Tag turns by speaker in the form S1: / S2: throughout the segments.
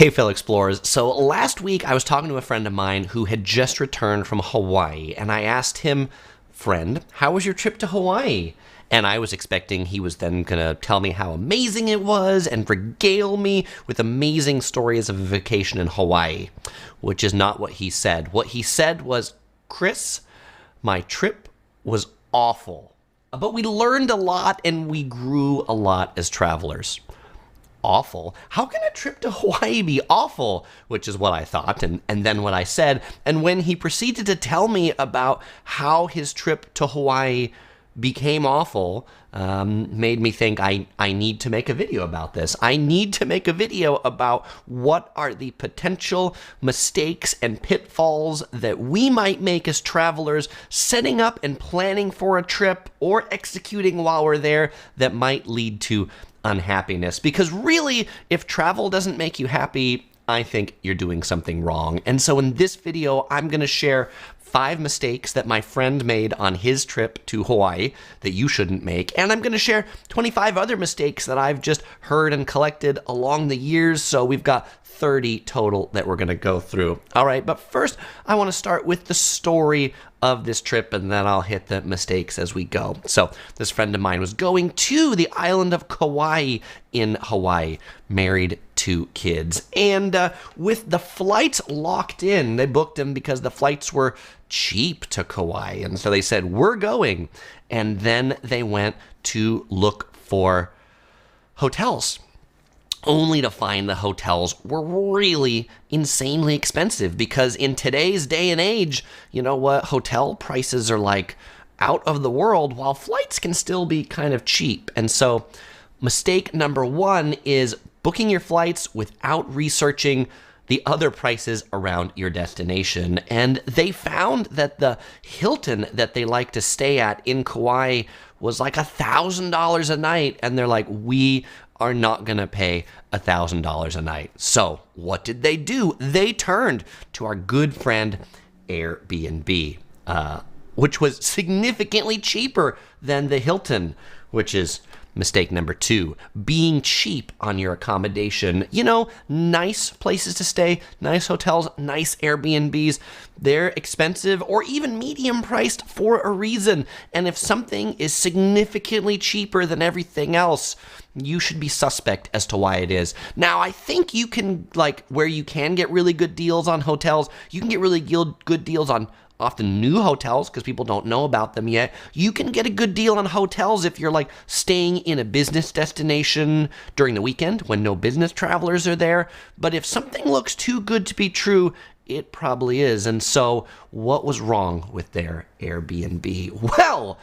S1: Hey, fellow explorers. So last week I was talking to a friend of mine who had just returned from Hawaii, and I asked him, friend, how was your trip to Hawaii? And I was expecting he was then going to tell me how amazing it was and regale me with amazing stories of a vacation in Hawaii, which is not what he said. What he said was, Chris, my trip was awful, but we learned a lot and we grew a lot as travelers. Awful? How can a trip to Hawaii be awful? Which is what I thought, and then what I said. And when he proceeded to tell me about how his trip to Hawaii became awful, made me think I need to make a video about this. I need to make a video about what are the potential mistakes and pitfalls that we might make as travelers setting up and planning for a trip or executing while we're there that might lead to unhappiness. Because really, if travel doesn't make you happy, I think you're doing something wrong. And so in this video, I'm going to share 5 mistakes that my friend made on his trip to Hawaii that you shouldn't make. And I'm going to share 25 other mistakes that I've just heard and collected along the years. So we've got 30 total that we're going to go through. All right, but first I want to start with the story of this trip, and then I'll hit the mistakes as we go. So this friend of mine was going to the island of Kauai in Hawaii, married 2 kids. And with the flights locked in, they booked them because the flights were cheap to Kauai. And so they said, we're going. And then they went to look for hotels, only to find the hotels were really insanely expensive, because in today's day and age, you know what, hotel prices are like out of the world, while flights can still be kind of cheap. And so mistake number 1 is booking your flights without researching the other prices around your destination. And they found that the Hilton that they like to stay at in Kauai was like $1,000 a night. And they're like, we are not going to pay $1,000 a night. So what did they do? They turned to our good friend Airbnb, which was significantly cheaper than the Hilton, which is mistake number 2, being cheap on your accommodation. You know, nice places to stay, nice hotels, nice Airbnbs, they're expensive or even medium priced for a reason. And if something is significantly cheaper than everything else, you should be suspect as to why it is. Now, I think you can, like, where you can get really good deals on hotels, you can get really good deals on often new hotels because people don't know about them yet. You can get a good deal on hotels if you're like staying in a business destination during the weekend when no business travelers are there. But if something looks too good to be true, it probably is. And so what was wrong with their Airbnb? Well,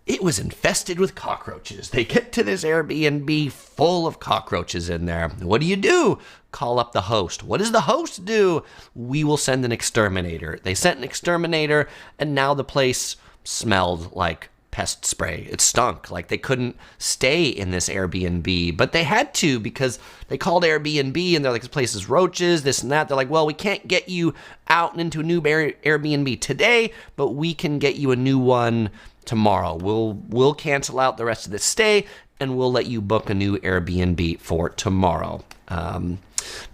S1: it was infested with cockroaches. They get to this Airbnb full of cockroaches in there. What do? Call up the host. What does the host do? We will send an exterminator. They sent an exterminator, and now the place smelled like pest spray. It stunk. Like they couldn't stay in this Airbnb, but they had to because they called Airbnb and they're like, this place is roaches, this and that. They're like, well, we can't get you out and into a new Airbnb today, but we can get you a new one tomorrow. We'll cancel out the rest of the stay and we'll let you book a new Airbnb for tomorrow.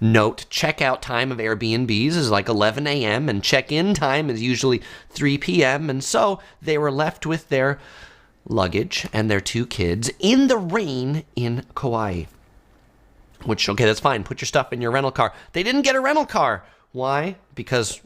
S1: Note, checkout time of Airbnbs is like 11 a.m. and check-in time is usually 3 p.m. And so they were left with their luggage and their 2 kids in the rain in Kauai. Which, okay, that's fine. Put your stuff in your rental car. They didn't get a rental car. Why? Because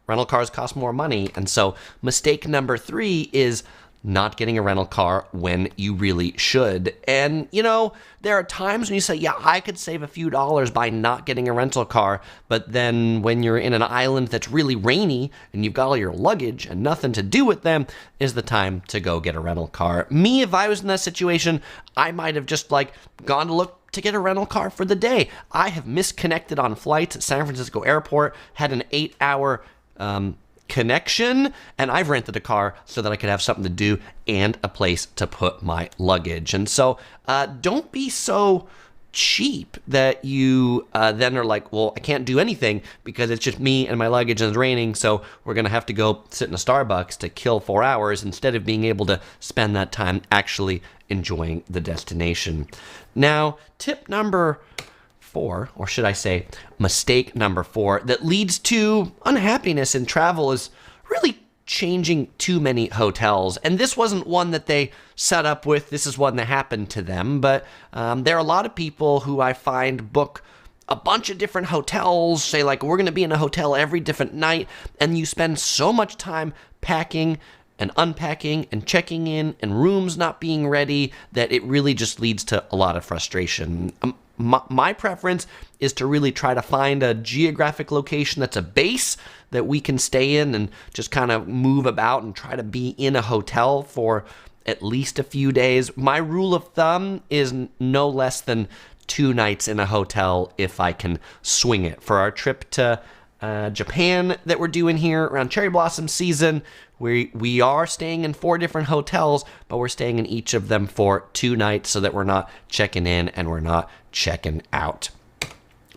S1: rental cars cost more money. And so mistake number 3 is not getting a rental car when you really should. And, you know, there are times when you say, yeah, I could save a few dollars by not getting a rental car. But then when you're in an island that's really rainy and you've got all your luggage and nothing to do with them, is the time to go get a rental car. Me, if I was in that situation, I might have just like gone to look to get a rental car for the day. I have misconnected on flights at San Francisco Airport, had an 8-hour connection, and I've rented a car so that I could have something to do and a place to put my luggage. And so don't be so cheap that you then are like, well, I can't do anything because it's just me and my luggage and it's raining, so we're going to have to go sit in a Starbucks to kill 4 hours instead of being able to spend that time actually enjoying the destination. Now, tip number 4, or should I say mistake number 4, that leads to unhappiness in travel is really changing too many hotels. And this wasn't one that they set up with. This is one that happened to them. But there are a lot of people who I find book a bunch of different hotels, say like, we're going to be in a hotel every different night. And you spend so much time packing and unpacking and checking in and rooms not being ready that it really just leads to a lot of frustration. My preference is to really try to find a geographic location that's a base that we can stay in and just kind of move about and try to be in a hotel for at least a few days. My rule of thumb is no less than 2 nights in a hotel if I can swing it. For our trip to Japan that we're doing here around cherry blossom season, we are staying in 4 different hotels, but we're staying in each of them for 2 nights so that we're not checking in and we're not checking out.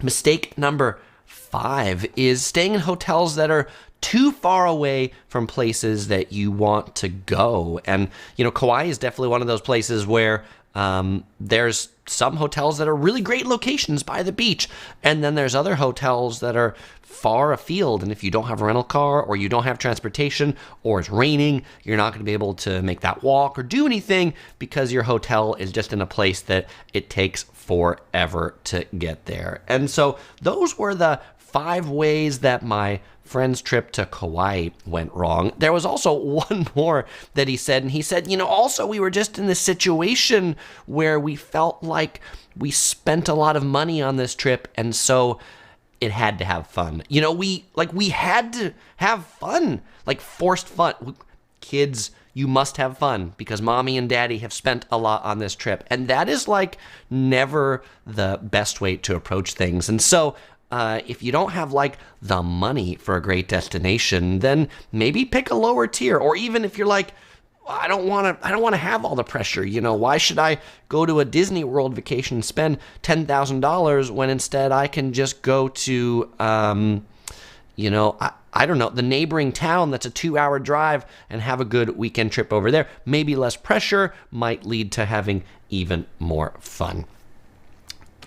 S1: Mistake number 5 is staying in hotels that are too far away from places that you want to go. And, Kauai is definitely one of those places where there's some hotels that are really great locations by the beach, and then there's other hotels that are far afield, and if you don't have a rental car or you don't have transportation or it's raining, you're not going to be able to make that walk or do anything because your hotel is just in a place that it takes forever to get there. And so those were the 5 ways that my friend's trip to Kauai went wrong. There was also one more that he said, and he said, also we were just in this situation where we felt like we spent a lot of money on this trip, and so it had to have fun. We had to have fun, like forced fun. Kids, you must have fun because mommy and daddy have spent a lot on this trip, and that is like never the best way to approach things. And so if you don't have like the money for a great destination, then maybe pick a lower tier. Or even if you're like, I don't want to have all the pressure. Why should I go to a Disney World vacation and spend $10,000 when instead I can just go to, I don't know, the neighboring town that's a 2-hour drive and have a good weekend trip over there. Maybe less pressure might lead to having even more fun.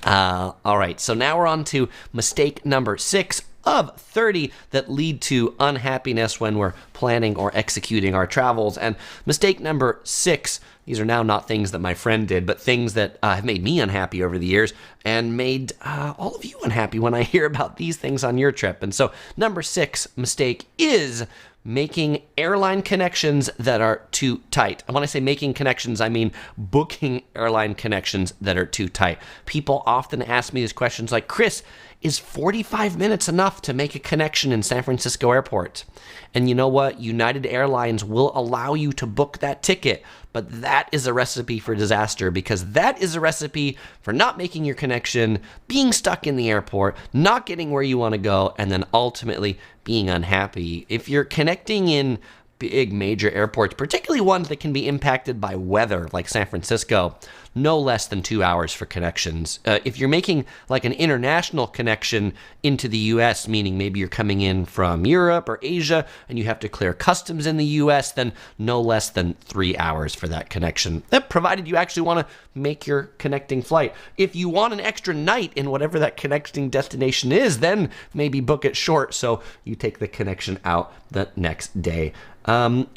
S1: All right, so now we're on to mistake number 6 of 30 that lead to unhappiness when we're planning or executing our travels. And mistake number 6, these are now not things that my friend did, but things that have made me unhappy over the years and made all of you unhappy when I hear about these things on your trip. And so number 6 mistake is making airline connections that are too tight. And when I say making connections, I mean booking airline connections that are too tight. People often ask me these questions like, Chris, is 45 minutes enough to make a connection in San Francisco airport? And you know what? United Airlines will allow you to book that ticket, but that is a recipe for disaster because that is a recipe for not making your connection, being stuck in the airport, not getting where you want to go, and then ultimately being unhappy. If you're connecting in big major airports, particularly ones that can be impacted by weather like San Francisco, no less than 2 hours for connections. If you're making like an international connection into the US, meaning maybe you're coming in from Europe or Asia and you have to clear customs in the US, then no less than 3 hours for that connection. That provided you actually want to make your connecting flight. If you want an extra night in whatever that connecting destination is, then maybe book it short so you take the connection out the next day.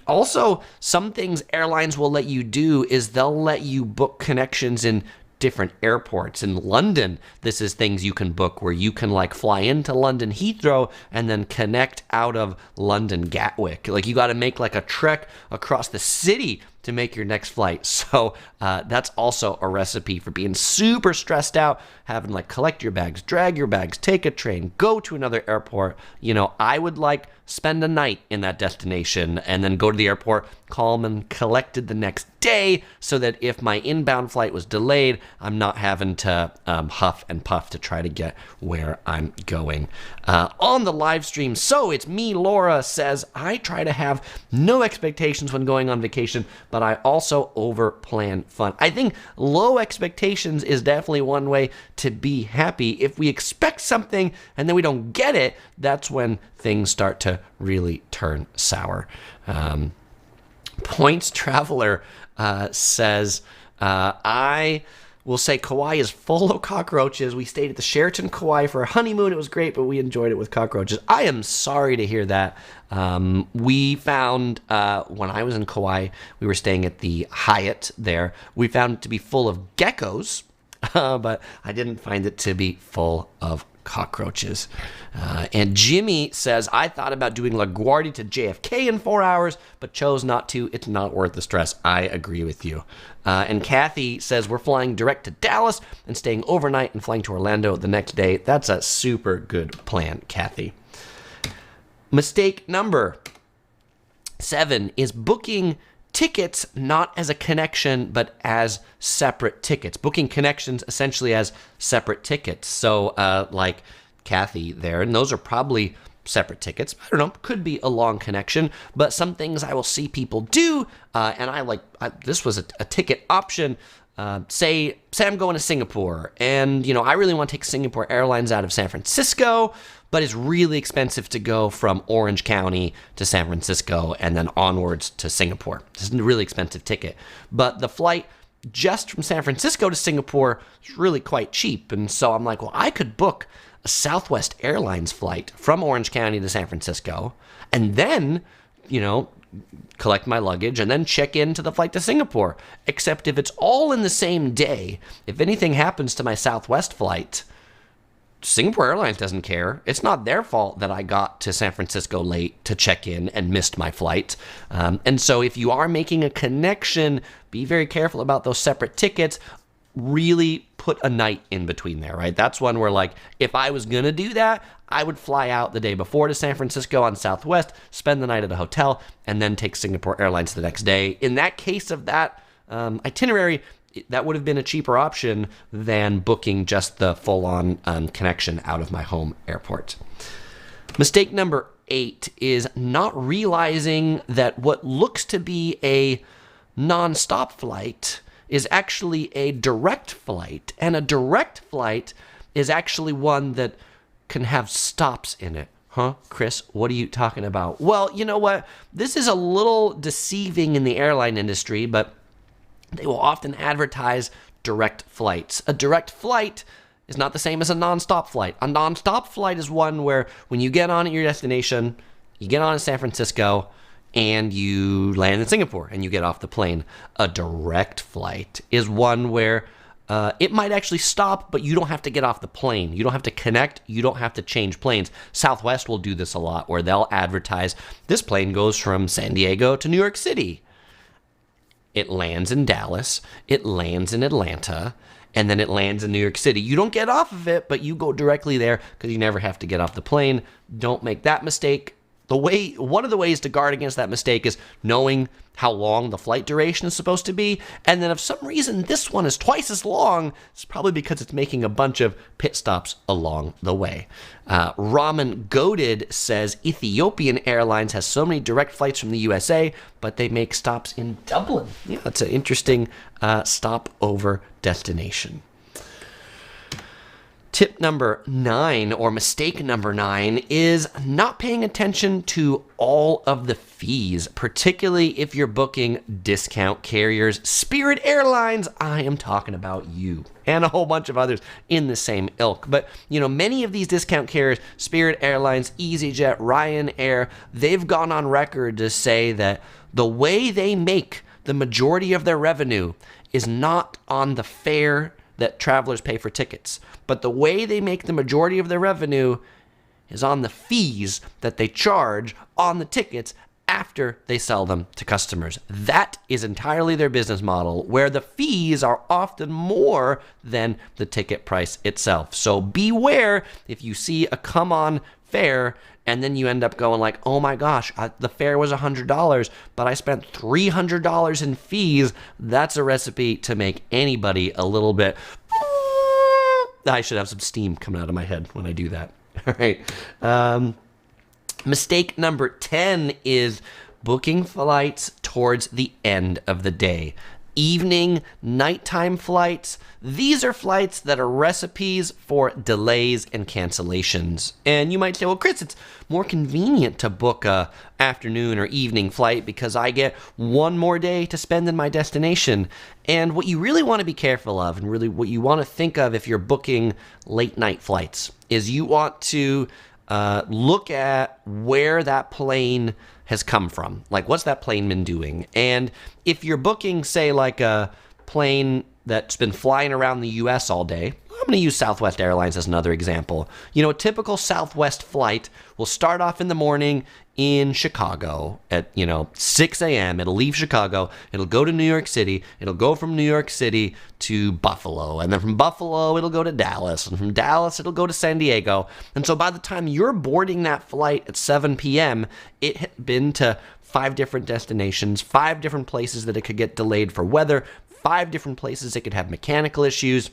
S1: Also, some things airlines will let you do is they'll let you book connections in different airports. In London, this is things you can book where you can like fly into London Heathrow and then connect out of London Gatwick. Like you got to make like a trek across the city to make your next flight. So that's also a recipe for being super stressed out, having like collect your bags, drag your bags, take a train, go to another airport. I would like spend a night in that destination and then go to the airport, calm and collected the next day so that if my inbound flight was delayed, I'm not having to huff and puff to try to get where I'm going. On the live stream, so it's me, Laura, says, I try to have no expectations when going on vacation, but I also over-plan fun. I think low expectations is definitely one way to be happy. If we expect something and then we don't get it, that's when things start to really turn sour. Points Traveler says, I will say Kauai is full of cockroaches. We stayed at the Sheraton Kauai for a honeymoon. It was great, but we enjoyed it with cockroaches. I am sorry to hear that. We found, when I was in Kauai, we were staying at the Hyatt there. We found it to be full of geckos, but I didn't find it to be full of cockroaches. And Jimmy says, I thought about doing LaGuardia to JFK in 4 hours, but chose not to. It's not worth the stress. I agree with you. And Kathy says, we're flying direct to Dallas and staying overnight and flying to Orlando the next day. That's a super good plan, Kathy. Mistake number 7 is booking tickets not as a connection, but as separate tickets. Booking connections essentially as separate tickets. So like Kathy there, and those are probably separate tickets. I don't know, could be a long connection, but some things I will see people do, and this was a ticket option. Say I'm going to Singapore, and I really want to take Singapore Airlines out of San Francisco, but it's really expensive to go from Orange County to San Francisco and then onwards to Singapore. This is a really expensive ticket, but the flight just from San Francisco to Singapore is really quite cheap, and so I'm like, well, I could book a Southwest Airlines flight from Orange County to San Francisco, and then, collect my luggage and then check into the flight to Singapore. Except if it's all in the same day, if anything happens to my Southwest flight, Singapore Airlines doesn't care. It's not their fault that I got to San Francisco late to check in and missed my flight. And so if you are making a connection, be very careful about those separate tickets. Really put a night in between there, right? That's one where, like, if I was going to do that, I would fly out the day before to San Francisco on Southwest, spend the night at a hotel, and then take Singapore Airlines the next day. In that case of that itinerary, that would have been a cheaper option than booking just the full-on connection out of my home airport. Mistake number 8 is not realizing that what looks to be a non-stop flight is actually a direct flight, and a direct flight is actually one that can have stops in it. Huh, Chris, what are you talking about? Well, you know what? This is a little deceiving in the airline industry, but they will often advertise direct flights. A direct flight is not the same as a nonstop flight. A nonstop flight is one where when you get on at your destination, you get on in San Francisco, and you land in Singapore and you get off the plane. A direct flight is one where it might actually stop, but you don't have to get off the plane. You don't have to connect. You don't have to change planes. Southwest will do this a lot, where they'll advertise, this plane goes from San Diego to New York City. It lands in Dallas. It lands in Atlanta. And then it lands in New York City. You don't get off of it, but you go directly there because you never have to get off the plane. Don't make that mistake. One of the ways to guard against that mistake is knowing how long the flight duration is supposed to be. And then if some reason this one is twice as long, it's probably because it's making a bunch of pit stops along the way. Ramen Goated says Ethiopian Airlines has so many direct flights from the USA, but they make stops in Dublin. Yeah, that's an interesting stopover destination. Tip number 9, or mistake number 9, is not paying attention to all of the fees, particularly if you're booking discount carriers. Spirit Airlines, I am talking about you, and a whole bunch of others in the same ilk. But, many of these discount carriers, Spirit Airlines, EasyJet, Ryanair, they've gone on record to say that the way they make the majority of their revenue is not on the fare that travelers pay for tickets, but the way they make the majority of their revenue is on the fees that they charge on the tickets after they sell them to customers. That is entirely their business model, where the fees are often more than the ticket price itself. So beware if you see a come-on fare and then you end up going like, oh my gosh, the fare was $100, but I spent $300 in fees. That's a recipe to make anybody a little bit... I should have some steam coming out of my head when I do that. All right. Mistake number 10 is booking flights towards the end of the day. Evening, nighttime flights. These are flights that are recipes for delays and cancellations. And you might say, well, Chris, it's more convenient to book a afternoon or evening flight because I get one more day to spend in my destination. And what you really want to be careful of, and really what you want to think of if you're booking late night flights, is you want to look at where that plane has come from. Like, what's that plane been doing? And if you're booking, say, like a plane that's been flying around the U.S. all day, I'm going to use Southwest Airlines as another example. You know, a typical Southwest flight will start off in the morning in Chicago at, 6 a.m. It'll leave Chicago. It'll go to New York City. It'll go from New York City to Buffalo. And then from Buffalo, it'll go to Dallas. And from Dallas, it'll go to San Diego. And so by the time you're boarding that flight at 7 p.m., it had been to 5 different destinations, 5 different places that it could get delayed for weather, 5 different places it could have mechanical issues.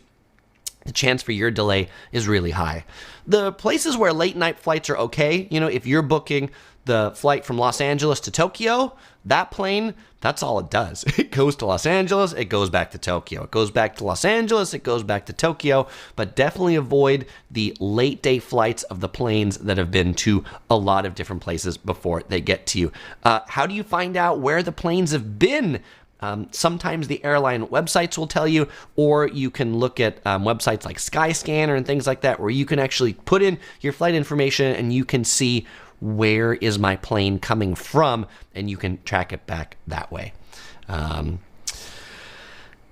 S1: The chance for your delay is really high. The places where late night flights are okay, if you're booking the flight from Los Angeles to Tokyo, that plane, that's all it does. It goes to Los Angeles, it goes back to Tokyo. It goes back to Los Angeles, it goes back to Tokyo. But definitely avoid the late day flights of the planes that have been to a lot of different places before they get to you. How do you find out where the planes have been? Sometimes the airline websites will tell you, or you can look at websites like Skyscanner and things like that, where you can actually put in your flight information and you can see where is my plane coming from, and you can track it back that way. And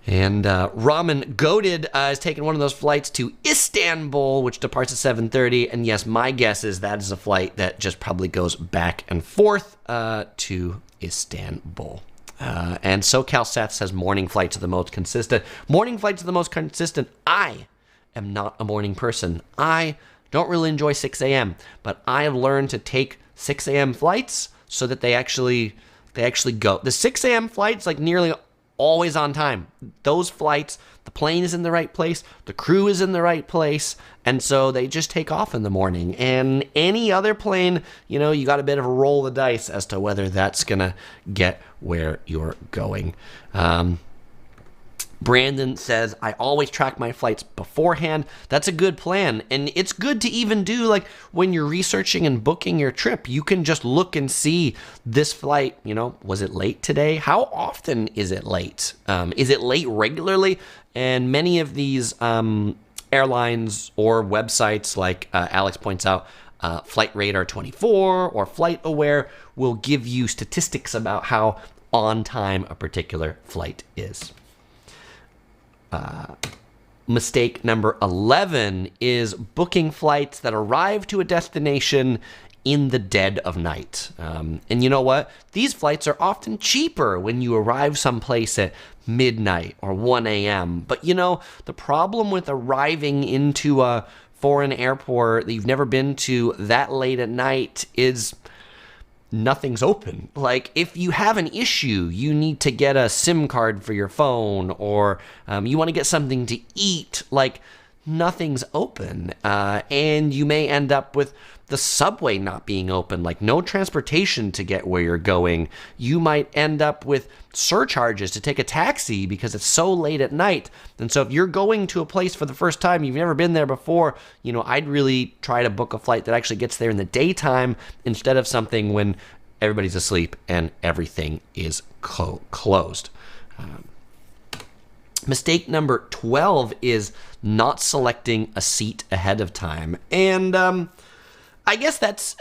S1: Ramen Goated is taking one of those flights to Istanbul, which departs at 7:30. And yes, my guess is that is a flight that just probably goes back and forth to Istanbul. And SoCal Seth says morning flights are the most consistent. Morning flights are the most consistent. I am not a morning person. I don't really enjoy 6 a.m., but I have learned to take 6 a.m. flights so that they actually go. The 6 a.m. flights, like, nearly always on time. Those flights, the plane is in the right place, the crew is in the right place, and so they just take off in the morning. And any other plane, you got a bit of a roll of the dice as to whether that's going to get where you're going. Brandon says, I always track my flights beforehand. That's a good plan. And it's good to even do, like, when you're researching and booking your trip, you can just look and see this flight, was it late today? How often is it late? Is it late regularly? And many of these airlines or websites, like Alex points out, Flight Radar 24 or Flight Aware, will give you statistics about how on time a particular flight is. Mistake number 11 is booking flights that arrive to a destination in the dead of night. And you know what? These flights are often cheaper when you arrive someplace at midnight or 1 a.m. But the problem with arriving into a foreign airport that you've never been to that late at night is nothing's open. Like, if you have an issue, you need to get a SIM card for your phone, or you want to get something to eat, like, nothing's open. And you may end up with the subway not being open, like no transportation to get where you're going. You might end up with surcharges to take a taxi because it's so late at night. And so if you're going to a place for the first time, you've never been there before, I'd really try to book a flight that actually gets there in the daytime instead of something when everybody's asleep and everything is closed. Mistake number 12 is not selecting a seat ahead of time. And I guess that's,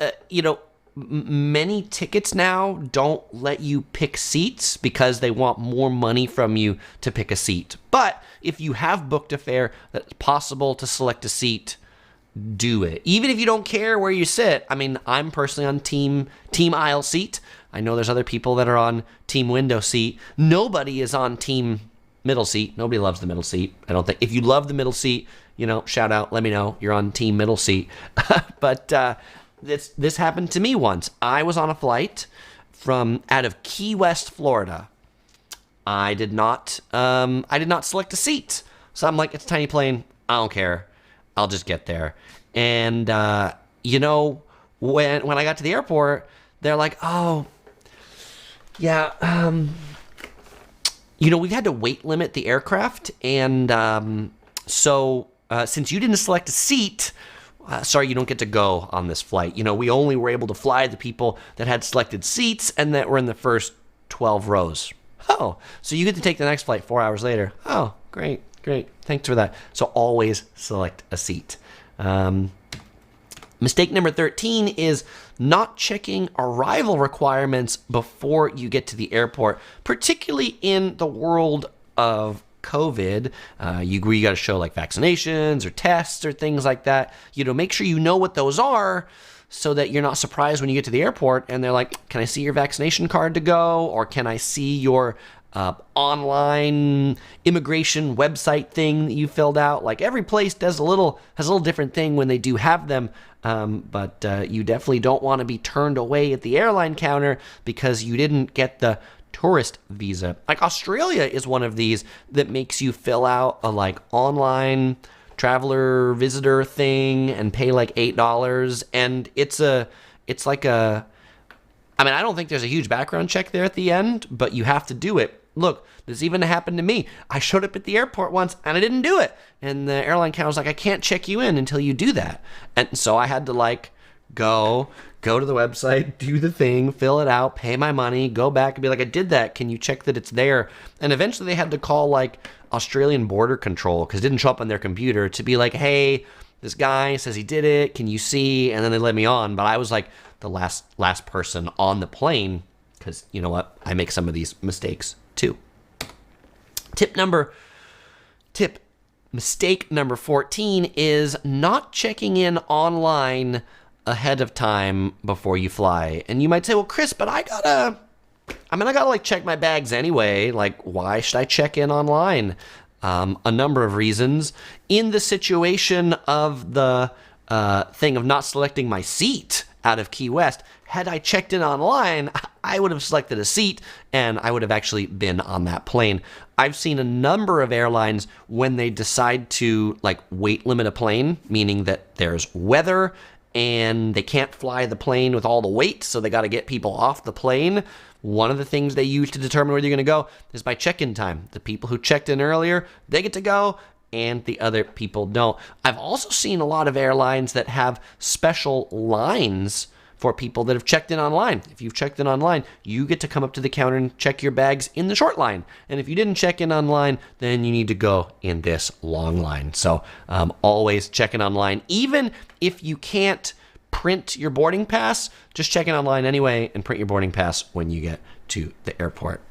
S1: many tickets now don't let you pick seats because they want more money from you to pick a seat. But if you have booked a fare that's possible to select a seat, do it. Even if you don't care where you sit. I mean, I'm personally on team aisle seat. I know there's other people that are on team window seat. Nobody is on team middle seat. Nobody loves the middle seat, I don't think. If you love the middle seat, shout out, let me know you're on team middle seat. But this happened to me once. I was on a flight out of Key West, Florida. I did not select a seat. So I'm like, it's a tiny plane. I don't care. I'll just get there. And when I got to the airport, they're like, oh, yeah, we've had to weight limit the aircraft, and so since you didn't select a seat, sorry, you don't get to go on this flight. We only were able to fly the people that had selected seats and that were in the first 12 rows. Oh, so you get to take the next flight 4 hours later. Oh, great. Thanks for that. So always select a seat. Mistake number 13 is not checking arrival requirements before you get to the airport, particularly in the world of COVID. You got to show like vaccinations or tests or things like that. Make sure you know what those are so that you're not surprised when you get to the airport and they're like, can I see your vaccination card to go? Or can I see your online immigration website thing that you filled out? Like every place has a little different thing when they do have them. But you definitely don't want to be turned away at the airline counter because you didn't get the tourist visa. Like Australia is one of these that makes you fill out a like online traveler visitor thing and pay like $8, and it's like a, I mean, I don't think there's a huge background check there at the end, but you have to do it. Look, this even happened to me. I showed up at the airport once and I didn't do it, and the airline counter was like, I can't check you in until you do that. And so I had to like go to the website, do the thing, fill it out, pay my money, go back and be like, I did that. Can you check that it's there? And eventually they had to call like Australian Border Control because it didn't show up on their computer to be like, hey, this guy says he did it. Can you see? And then they let me on. But I was like the last person on the plane because you know what? I make some of these mistakes too. Mistake number 14 is not checking in online ahead of time before you fly. And you might say, well, Chris, but I gotta like check my bags anyway. Like, why should I check in online? A number of reasons. In the situation of the thing of not selecting my seat out of Key West, had I checked in online, I would have selected a seat and I would have actually been on that plane. I've seen a number of airlines when they decide to like weight limit a plane, meaning that there's weather and they can't fly the plane with all the weight, so they got to get people off the plane. One of the things they use to determine where you're going to go is by check-in time. The people who checked in earlier, they get to go, and the other people don't. I've also seen a lot of airlines that have special lines for people that have checked in online. If you've checked in online, you get to come up to the counter and check your bags in the short line. And if you didn't check in online, then you need to go in this long line. So always check in online. Even if you can't print your boarding pass, just check in online anyway and print your boarding pass when you get to the airport.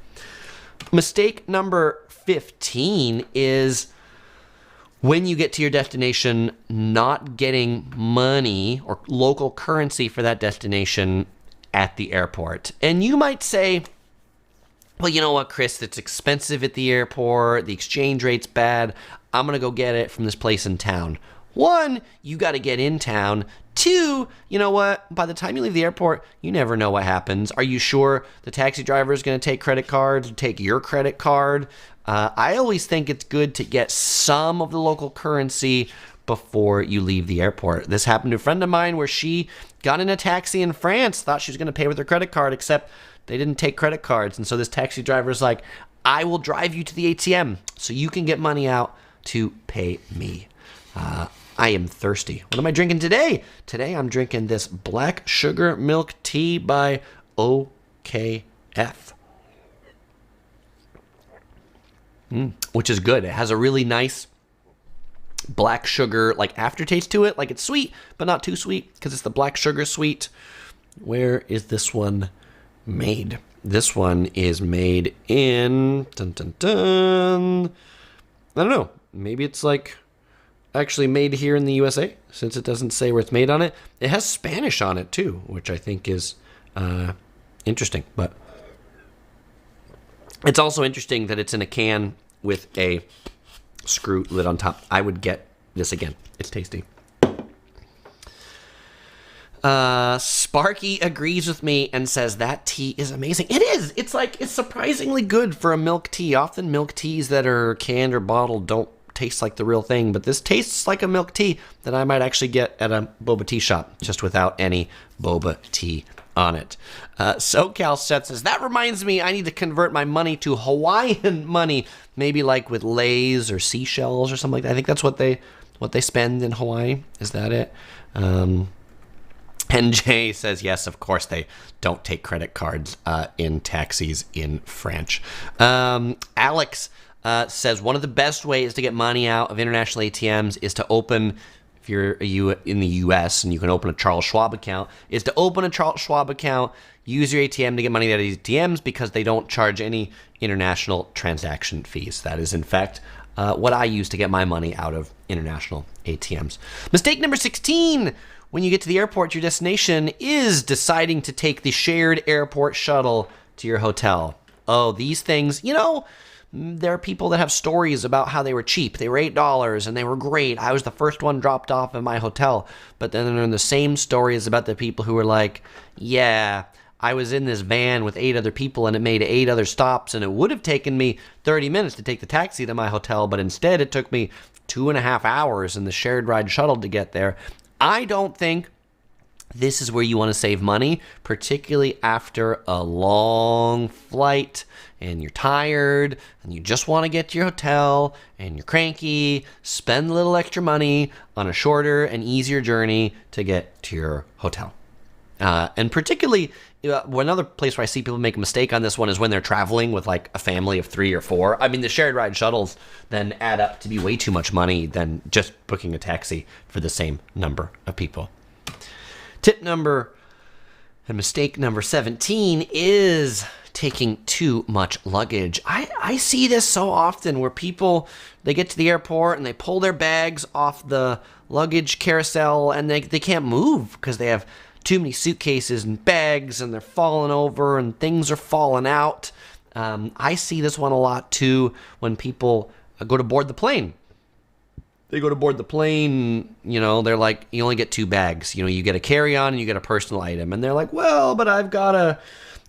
S1: Mistake number 15 is when you get to your destination, not getting money or local currency for that destination at the airport. And you might say, well, you know what, Chris, it's expensive at the airport. The exchange rate's bad. I'm going to go get it from this place in town. One, you got to get in town. Two, you know what? By the time you leave the airport, you never know what happens. Are you sure the taxi driver is going to take credit cards, take your credit card? I always think it's good to get some of the local currency before you leave the airport. This happened to a friend of mine where she got in a taxi in France, thought she was going to pay with her credit card, except they didn't take credit cards. And so this taxi driver's like, I will drive you to the ATM so you can get money out to pay me. I am thirsty. What am I drinking today? Today I'm drinking this black sugar milk tea by OKF. Which is good. It has a really nice black sugar like aftertaste to it. Like it's sweet, but not too sweet because it's the black sugar sweet. Where is this one made? This one is made in... Dun, dun, dun. I don't know. Maybe it's like actually made here in the USA, since it doesn't say where it's made on it. It has Spanish on it too, which I think is interesting. But it's also interesting that it's in a can with a screw lid on top. I would get this again. It's tasty. Sparky agrees with me and says that tea is amazing. It is. It's surprisingly good for a milk tea. Often milk teas that are canned or bottled don't taste like the real thing, but this tastes like a milk tea that I might actually get at a boba tea shop, just without any boba tea on it. SoCal Set says, that reminds me, I need to convert my money to Hawaiian money, maybe like with leis or seashells or something like that. I think that's what they spend in Hawaii. Is that it? And Jay says, yes, of course they don't take credit cards in taxis in French. Alex says, one of the best ways to get money out of international ATMs is to open, if you're in the U.S. and you can open a Charles Schwab account, is to open a Charles Schwab account, use your ATM to get money out of ATMs because they don't charge any international transaction fees. That is, in fact, what I use to get my money out of international ATMs. Mistake number 16. When you get to the airport, your destination is deciding to take the shared airport shuttle to your hotel. Oh, these things, there are people that have stories about how they were cheap. They were $8 and they were great. I was the first one dropped off in my hotel. But then there are the same stories about the people who were like, yeah, I was in this van with 8 other people and it made 8 other stops and it would have taken me 30 minutes to take the taxi to my hotel, but instead it took me 2.5 hours in the shared ride shuttle to get there. I don't think this is where you want to save money, particularly after a long flight and you're tired and you just want to get to your hotel and you're cranky. Spend a little extra money on a shorter and easier journey to get to your hotel. And particularly, another place where I see people make a mistake on this one is when they're traveling with like a family of 3 or 4. I mean, the shared ride shuttles then add up to be way too much money than just booking a taxi for the same number of people. Mistake number 17 is taking too much luggage. I see this so often where people, they get to the airport and they pull their bags off the luggage carousel and they can't move because they have too many suitcases and bags and they're falling over and things are falling out. I see this one a lot too when people go to board the plane. They go to board the plane, they're like, you only get 2 bags. You get a carry-on and you get a personal item. And they're like, well, but I got a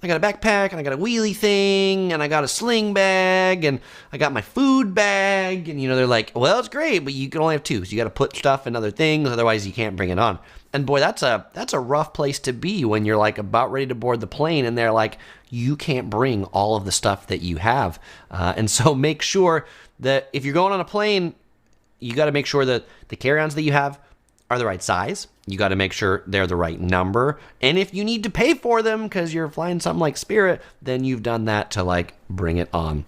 S1: backpack and I got a wheelie thing and I got a sling bag and I got my food bag. And, they're like, well, it's great, but you can only have 2. So you got to put stuff in other things. Otherwise you can't bring it on. And boy, that's a rough place to be when you're like about ready to board the plane and they're like, you can't bring all of the stuff that you have. And so make sure that if you're going on a plane, you got to make sure that the carry-ons that you have are the right size. You got to make sure they're the right number. And if you need to pay for them because you're flying something like Spirit, then you've done that to like bring it on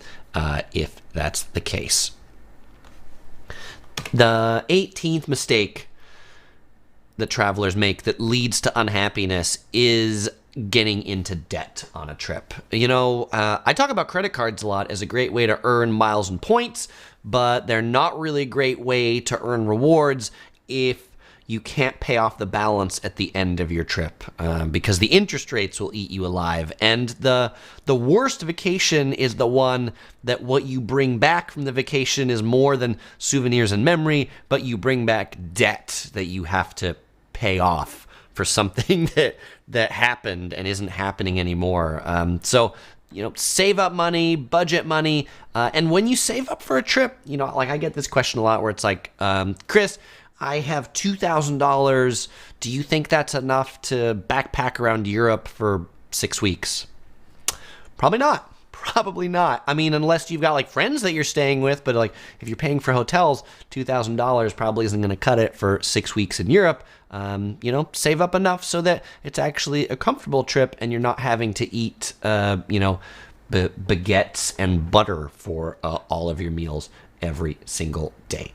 S1: if that's the case. The 18th mistake that travelers make that leads to unhappiness is getting into debt on a trip. I talk about credit cards a lot as a great way to earn miles and points, but they're not really a great way to earn rewards if you can't pay off the balance at the end of your trip, because the interest rates will eat you alive. And the worst vacation is the one that what you bring back from the vacation is more than souvenirs and memory, but you bring back debt that you have to pay off for something that happened and isn't happening anymore. So save up money, budget money, and when you save up for a trip, like I get this question a lot where it's like, Chris, I have $2,000. Do you think that's enough to backpack around Europe for 6 weeks? Probably not. Probably not. I mean, unless you've got like friends that you're staying with, but like if you're paying for hotels, $2,000 probably isn't going to cut it for 6 weeks in Europe. Save up enough so that it's actually a comfortable trip and you're not having to eat, baguettes and butter for all of your meals every single day.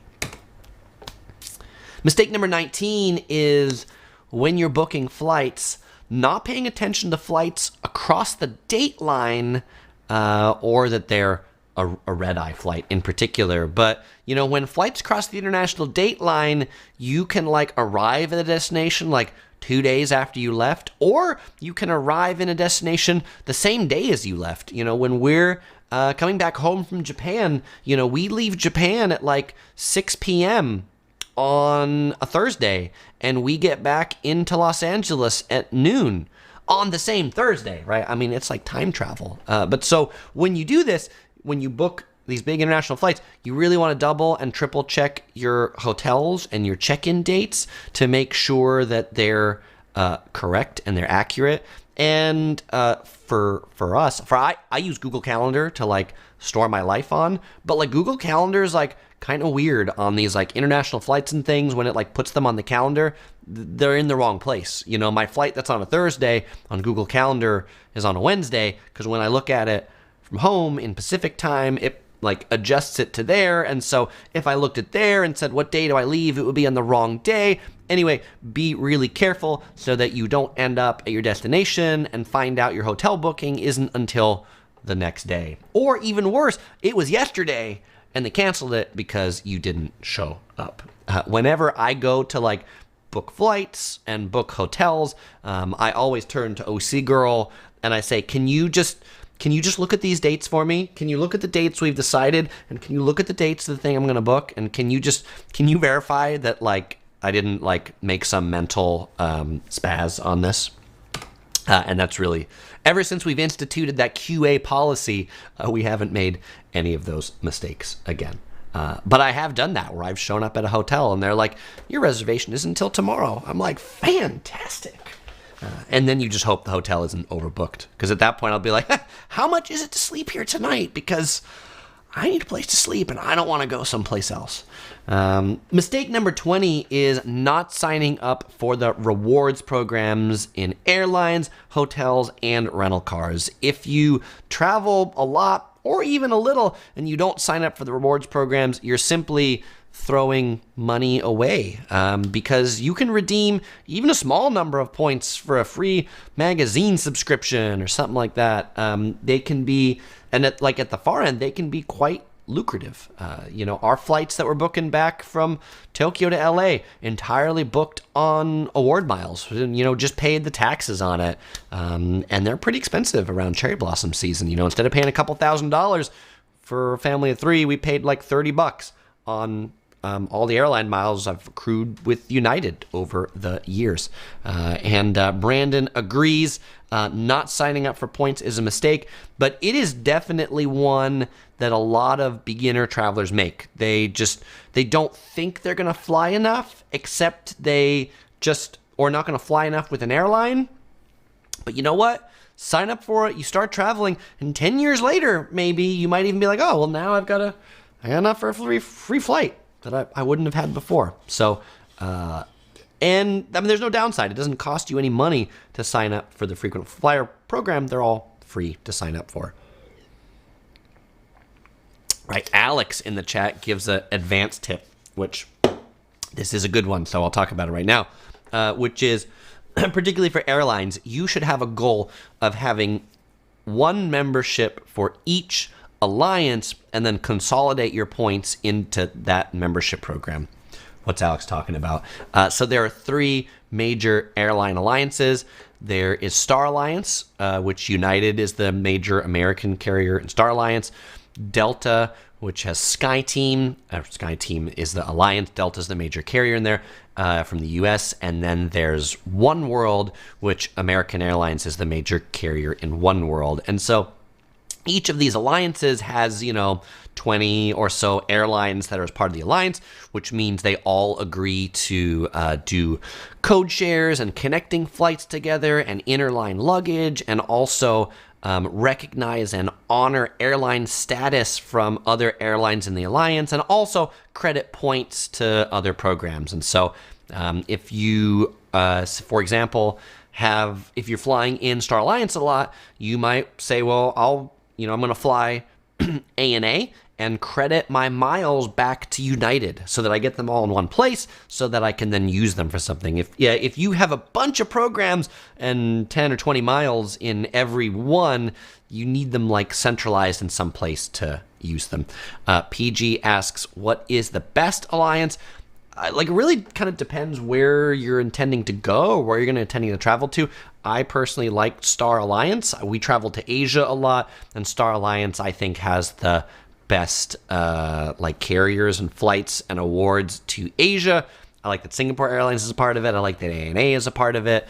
S1: Mistake number 19 is when you're booking flights, not paying attention to flights across the date line, or that they're a red-eye flight in particular. But, when flights cross the international date line, you can like arrive at a destination like 2 days after you left, or you can arrive in a destination the same day as you left. When we're coming back home from Japan, we leave Japan at like 6 p.m. on a Thursday, and we get back into Los Angeles at noon on the same Thursday, right? I mean, it's like time travel. But so when you do this, when you book these big international flights, you really want to double and triple check your hotels and your check-in dates to make sure that they're correct and they're accurate. And for us, I use Google Calendar to like store my life on, but like Google Calendar is like kind of weird on these like international flights and things. When it like puts them on the calendar, they're in the wrong place. You know, my flight that's on a Thursday on Google Calendar is on a Wednesday, because when I look at it from home in Pacific time, it like adjusts it to there. And so if I looked at there and said, what day do I leave? It would be on the wrong day. Anyway, be really careful so that you don't end up at your destination and find out your hotel booking isn't until the next day. Or even worse, it was yesterday and they canceled it because you didn't show up. Whenever I go to like book flights and book hotels, I always turn to OC Girl and I say, can you just look at these dates for me? Can you look at the dates we've decided? And can you look at the dates of the thing I'm going to book? And can you verify that like I didn't like make some mental spaz on this? And that's really, ever since we've instituted that QA policy, we haven't made any of those mistakes again. But I have done that where I've shown up at a hotel and they're like, your reservation isn't until tomorrow. I'm like, fantastic. And then you just hope the hotel isn't overbooked. Because at that point I'll be like, how much is it to sleep here tonight? Because I need a place to sleep and I don't want to go someplace else. Mistake number 20 is not signing up for the rewards programs in airlines, hotels, and rental cars. If you travel a lot or even a little and you don't sign up for the rewards programs, you're simply throwing money away, because you can redeem even a small number of points for a free magazine subscription or something like that. They can be, and at the far end, they can be quite lucrative. Our flights that we're booking back from Tokyo to LA entirely booked on award miles, just paid the taxes on it. And they're pretty expensive around cherry blossom season. Instead of paying a couple $1,000s for a family of 3, we paid like $30 on all the airline miles I've accrued with United over the years. And Brandon agrees, not signing up for points is a mistake, but it is definitely one that a lot of beginner travelers make. They don't think they're going to fly enough, except or not going to fly enough with an airline. But you know what? Sign up for it, you start traveling, and 10 years later, maybe you might even be like, oh, well, now I got enough for a free flight that I wouldn't have had before. So, there's no downside. It doesn't cost you any money to sign up for the frequent flyer program. They're all free to sign up for. Right, Alex in the chat gives an advanced tip, which this is a good one, so I'll talk about it right now, which is, particularly for airlines, you should have a goal of having one membership for each alliance and then consolidate your points into that membership program. What's Alex talking about? So there are 3 major airline alliances. There is Star Alliance, which United is the major American carrier in Star Alliance. Delta, which has SkyTeam. SkyTeam is the alliance. Delta is the major carrier in there from the US. And then there's One World, which American Airlines is the major carrier in One World. And so each of these alliances has, 20 or so airlines that are as part of the alliance, which means they all agree to do code shares and connecting flights together and interline luggage, and also recognize and honor airline status from other airlines in the alliance, and also credit points to other programs. And so if you, for example, if you're flying in Star Alliance a lot, you might say, well, I'm going to fly ANA and credit my miles back to United so that I get them all in one place so that I can then use them for something. If you have a bunch of programs and 10 or 20 miles in every one, you need them like centralized in some place to use them. PG asks, what is the best alliance? It really kind of depends where you're intending to go or where you're intending to travel to. I personally like Star Alliance. We travel to Asia a lot, and Star Alliance, I think, has the best carriers and flights and awards to Asia. I like that Singapore Airlines is a part of it. I like that ANA is a part of it.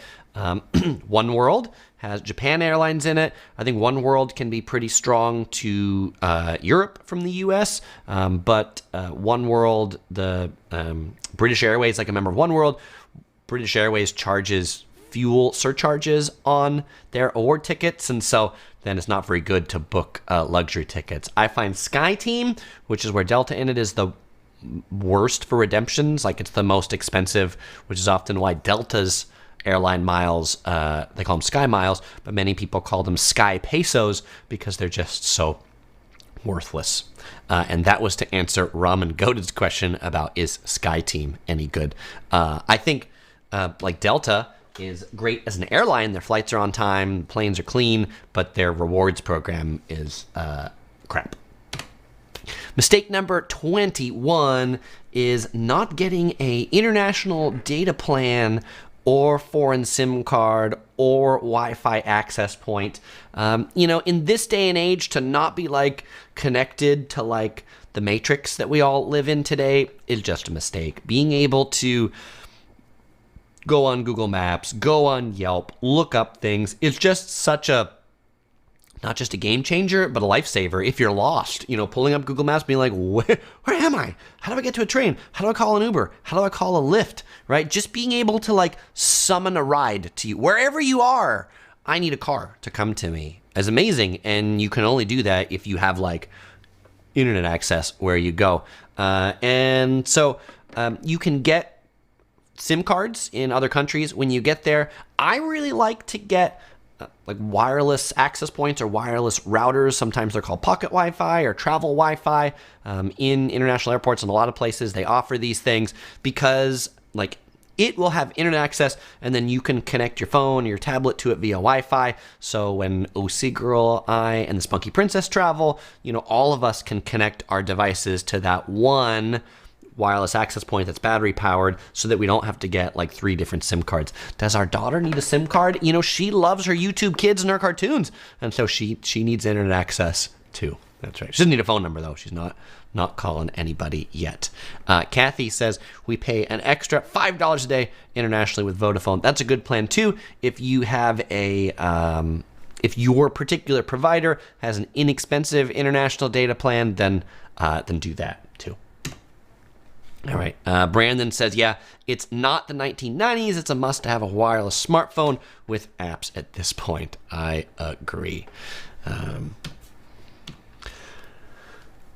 S1: One World has Japan Airlines in it. I think One World can be pretty strong to Europe from the US, but One World, the British Airways, like a member of One World, British Airways charges fuel surcharges on their award tickets, and so then it's not very good to book luxury tickets. I find SkyTeam, which is where Delta in it, is the worst for redemptions. Like, it's the most expensive, which is often why Delta's airline miles, they call them Sky Miles, but many people call them Sky Pesos because they're just so worthless. And that was to answer Ramen Goated's question about, is SkyTeam any good? I think like Delta is great as an airline. Their flights are on time, planes are clean, but their rewards program is crap. Mistake number 21 is not getting a international data plan or foreign SIM card or Wi-Fi access point. In this day and age, to not be like connected to like the matrix that we all live in today is just a mistake. Being able to go on Google Maps, go on Yelp, look up things is just such a, not just a game changer, but a lifesaver if you're lost. Pulling up Google Maps, being like, where am I? How do I get to a train? How do I call an Uber? How do I call a Lyft? Right? Just being able to like summon a ride to you wherever you are. I need a car to come to me is amazing, and you can only do that if you have like internet access where you go. And so you can get SIM cards in other countries when you get there. I really like to get like wireless access points or wireless routers. Sometimes they're called pocket Wi-Fi or travel Wi-Fi. In international airports and a lot of places, they offer these things because like it will have internet access, and then you can connect your phone or your tablet to it via Wi-Fi. So when OC Girl, I, and the Spunky Princess travel, all of us can connect our devices to that one wireless access point that's battery powered, so that we don't have to get like 3 different SIM cards. Does our daughter need a SIM card? She loves her YouTube Kids and her cartoons, and so she needs internet access too. That's right. She doesn't need a phone number though. She's not calling anybody yet. Kathy says we pay an extra $5 a day internationally with Vodafone. That's a good plan too. If you have if your particular provider has an inexpensive international data plan, then do that too. All right. Brandon says, yeah, it's not the 1990s. It's a must to have a wireless smartphone with apps at this point. I agree.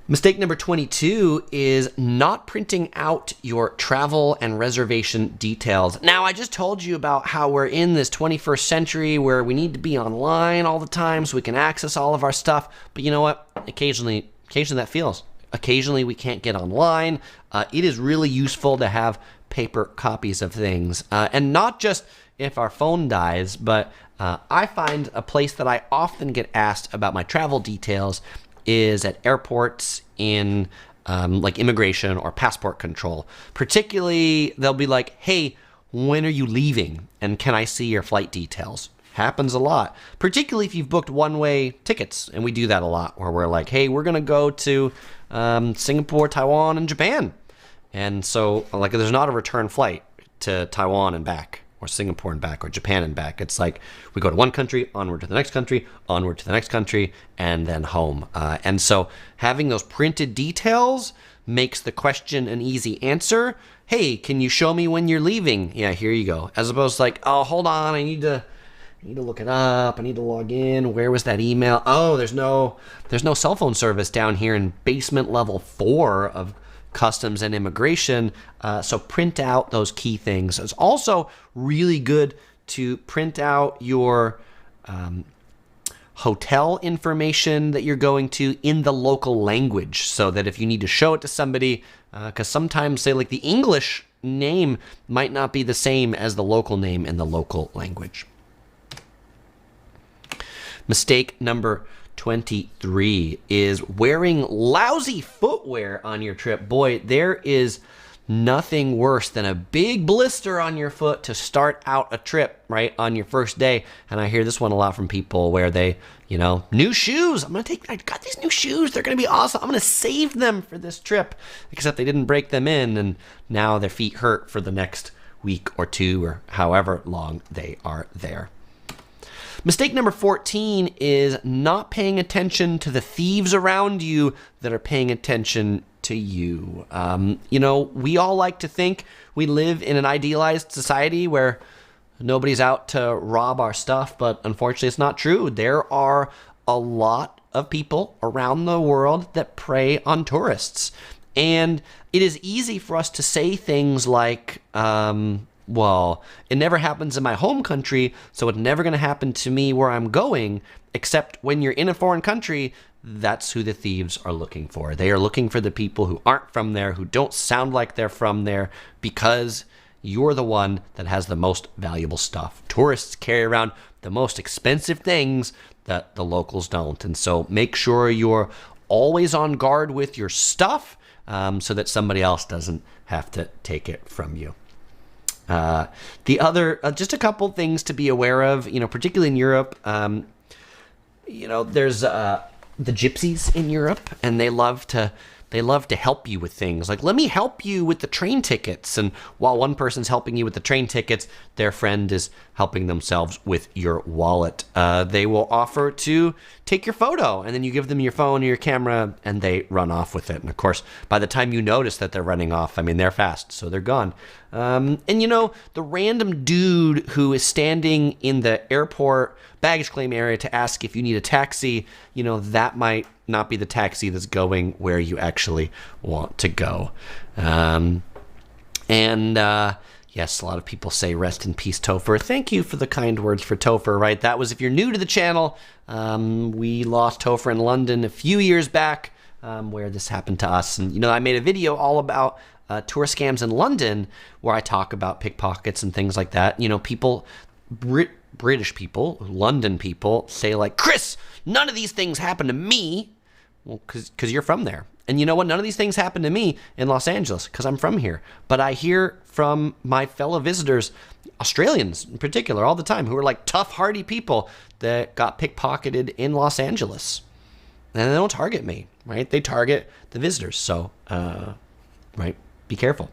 S1: Mistake number 22 is not printing out your travel and reservation details. Now, I just told you about how we're in this 21st century where we need to be online all the time so we can access all of our stuff. But you know what? Occasionally that feels. Occasionally we can't get online. It is really useful to have paper copies of things. And not just if our phone dies, but I find a place that I often get asked about my travel details is at airports in like immigration or passport control. Particularly, they'll be like, hey, when are you leaving? And can I see your flight details? Happens a lot, particularly if you've booked one-way tickets. And we do that a lot where we're like, hey, we're going to go to Singapore, Taiwan, and Japan. And so like there's not a return flight to Taiwan and back, or Singapore and back, or Japan and back. It's like we go to one country, onward to the next country, onward to the next country, and then home. And so having those printed details makes the question an easy answer. Hey, can you show me when you're leaving? Yeah, here you go. As opposed to like, oh, hold on, I need to look it up. I need to log in. Where was that email? Oh, there's no cell phone service down here in basement level 4 of Customs and Immigration. So print out those key things. It's also really good to print out your hotel information that you're going to in the local language, so that if you need to show it to somebody, because sometimes say like the English name might not be the same as the local name in the local language. Mistake number 23 is wearing lousy footwear on your trip. Boy, there is nothing worse than a big blister on your foot to start out a trip, right, on your first day. And I hear this one a lot from people where they, new shoes. I got these new shoes. They're going to be awesome. I'm going to save them for this trip. Except they didn't break them in, and now their feet hurt for the next week or 2 or however long they are there. Mistake number 14 is not paying attention to the thieves around you that are paying attention to you. We all like to think we live in an idealized society where nobody's out to rob our stuff, but unfortunately it's not true. There are a lot of people around the world that prey on tourists. And it is easy for us to say things like, well, it never happens in my home country, so it's never going to happen to me where I'm going, except when you're in a foreign country, that's who the thieves are looking for. They are looking for the people who aren't from there, who don't sound like they're from there, because you're the one that has the most valuable stuff. Tourists carry around the most expensive things that the locals don't. And so make sure you're always on guard with your stuff, so that somebody else doesn't have to take it from you. The other, just a couple things to be aware of, particularly in Europe. There's the gypsies in Europe, and they love to help you with things. Like, let me help you with the train tickets. And while one person's helping you with the train tickets, their friend is helping themselves with your wallet. They will offer to take your photo, and then you give them your phone or your camera, and they run off with it. And of course, by the time you notice that they're running off, they're fast, so they're gone. And the random dude who is standing in the airport baggage claim area to ask if you need a taxi, that might not be the taxi that's going where you actually want to go. Yes, a lot of people say rest in peace, Topher. Thank you for the kind words for Topher, right? That was, if you're new to the channel, we lost Topher in London a few years back, where this happened to us. And, I made a video all about tour scams in London, where I talk about pickpockets and things like that. British people, London people say like, Chris, none of these things happen to me. Well, because you're from there. And you know what? None of these things happen to me in Los Angeles because I'm from here. But I hear from my fellow visitors, Australians in particular, all the time, who are like tough, hardy people that got pickpocketed in Los Angeles. And they don't target me, right? They target the visitors. So, right, be careful.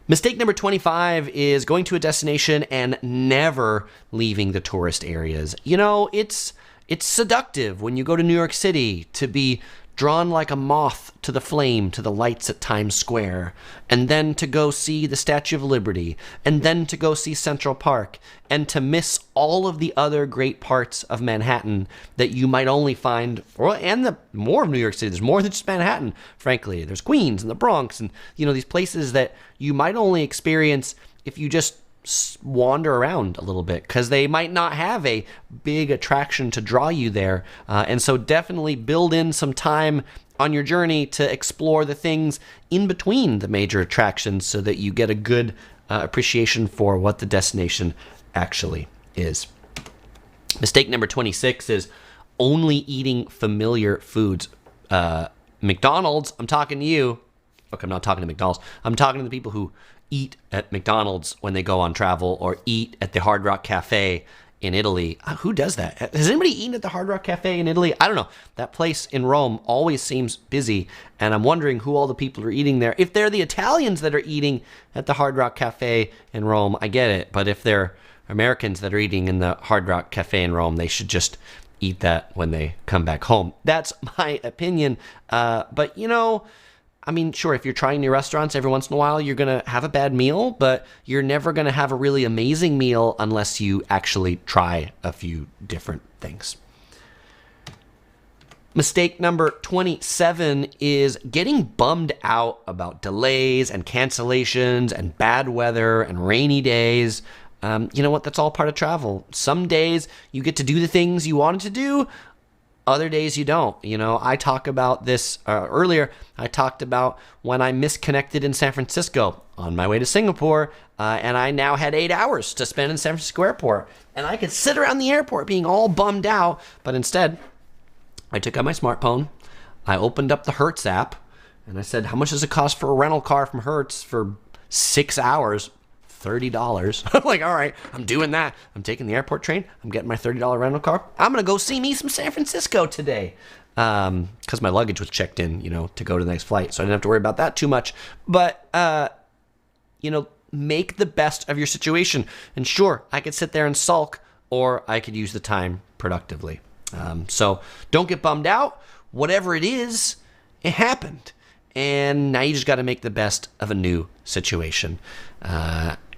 S1: Mistake number 25 is going to a destination and never leaving the tourist areas. It's seductive when you go to New York City to be drawn like a moth to the flame to the lights at Times Square, and then to go see the Statue of Liberty, and then to go see Central Park, and to miss all of the other great parts of Manhattan that you might only find, and more of New York City. There's more than just Manhattan, frankly. There's Queens and the Bronx, and these places that you might only experience if you just wander around a little bit, because they might not have a big attraction to draw you there. And so definitely build in some time on your journey to explore the things in between the major attractions so that you get a good appreciation for what the destination actually is. Mistake number 26 is only eating familiar foods. McDonald's, I'm talking to you. Okay, I'm not talking to McDonald's. I'm talking to the people who eat at McDonald's when they go on travel, or eat at the Hard Rock Cafe in Italy. Who does that? Has anybody eaten at the Hard Rock Cafe in Italy? I don't know. That place in Rome always seems busy, and I'm wondering who all the people are eating there. If they're the Italians that are eating at the Hard Rock Cafe in Rome, I get it. But if they're Americans that are eating in the Hard Rock Cafe in Rome, they should just eat that when they come back home. That's my opinion. But sure, if you're trying new restaurants every once in a while, you're going to have a bad meal, but you're never going to have a really amazing meal unless you actually try a few different things. Mistake number 27 is getting bummed out about delays and cancellations and bad weather and rainy days. You know what? That's all part of travel. Some days you get to do the things you wanted to do. Other days you don't. I talk about this earlier. I talked about when I misconnected in San Francisco on my way to Singapore, and I now had 8 hours to spend in San Francisco airport. And I could sit around the airport being all bummed out, but instead, I took out my smartphone, I opened up the Hertz app, and I said, how much does it cost for a rental car from Hertz for 6 hours? $30. I'm like, all right, I'm doing that. I'm taking the airport train. I'm getting my $30 rental car. I'm going to go see me some San Francisco today. Because my luggage was checked in, to go to the next flight. So I didn't have to worry about that too much. But, make the best of your situation. And sure, I could sit there and sulk, or I could use the time productively. So don't get bummed out. Whatever it is, it happened. And now you just got to make the best of a new situation.